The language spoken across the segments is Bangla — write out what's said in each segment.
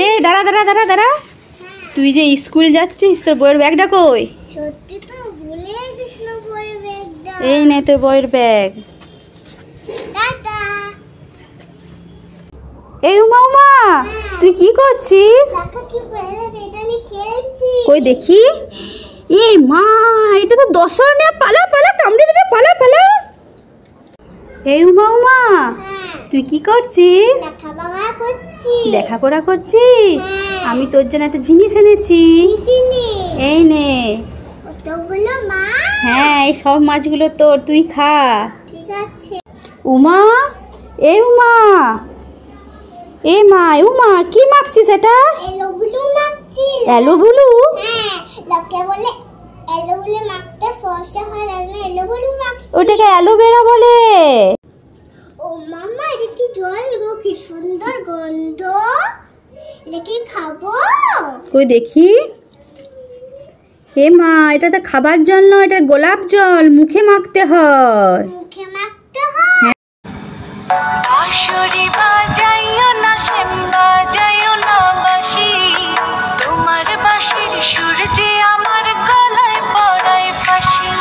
এ দাঁড়া দাঁড়া দাঁড়া দাঁড়া, তুই যে স্কুল যাচ্ছিস তোর বইয়ের ব্যাগটা কই? সত্যি তো ভুলে গেছিল বইয়ের ব্যাগটা। এই নে তোর বইয়ের ব্যাগ। টাটা। এই উমা উমা, তুই কি করছিস? দেখো কি পড়ে এটা নিয়ে খেলছি। কই দেখি। এই মা, এটা তো দশরনে, পালা পালা, কামড়ে দেবে, পালা পালা। এই উমা উমা, তুই কি করছিস? লেখাপড়া করছি। লেখাপড়া করছিস? আমি তোর জন্য একটা জিনিস এনেছি। কি জিনিস? এই নে। কতগুলো মাছ? হ্যাঁ, এই সব মাছগুলো তোর, তুই খা। ঠিক আছে। উমা, এই উমা, এ মা, উমা কি মাখছিস এটা? এলোগুলো মাখছি। এলোগুলো? হ্যাঁ, লোকে বলে এলোগুলো মাখতে ফর্সা হয়, আর না এলোগুলো মাখছি। ওটাকে অ্যালোভেরা বলে। ও মামা, এটা কি জল গো, কি সুন্দর গন্ধ। এটা কি খাবো? কই দেখি। এ মা, এটা তো খাবার জল নয়, এটা গোলাপ জল, মুখে মাখতে হয়। মুখে মাখতে হয়? বাঁশরি বাজাইও না, শ্যাম বাজাইও না বাঁশি, তোমার বাঁশির সুর যে আমার গলায় পড়ায় ফাঁসি।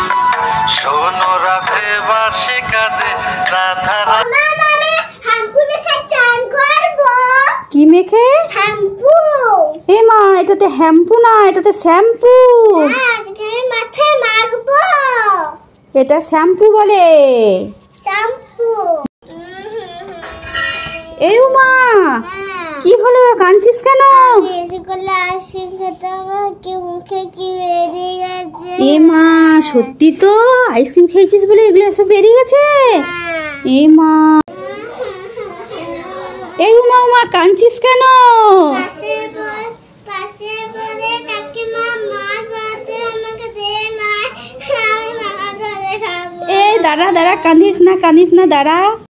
শোনো রাধে বাঁশি কাঁদে রাধা ও মামা, আমি শ্যাম্পু মেখে চান করবো। কি মেখে? শ্যাম্পু। এ মা, এটাতে হ্যাম্পু না, এটাতে শ্যাম্পু। আজকে আমি মাথায় মাখবো। এটা শ্যাম্পু বলে। শ্যাম্পু। এই উমা, কি হলো, কাঁদছিস কেন? স্কুলে আসি খেতে, আমার কি মুখে কি বেরিয়ে গেছে। এ মা, সত্যি তো আইসক্রিম খেয়েছিস বলে এগুলো সব বেরিয়ে গেছে? এ মা, এই উমা উমা, কাঁদছিস কেন? পাশে পরে কাকিমা মাছ ভাতে আমাকে দেয় না, আমি মাছ ধরে খাবো। এই দাঁড়া দাঁড়া, কাঁদিস না কাঁদিস না, দাঁড়া।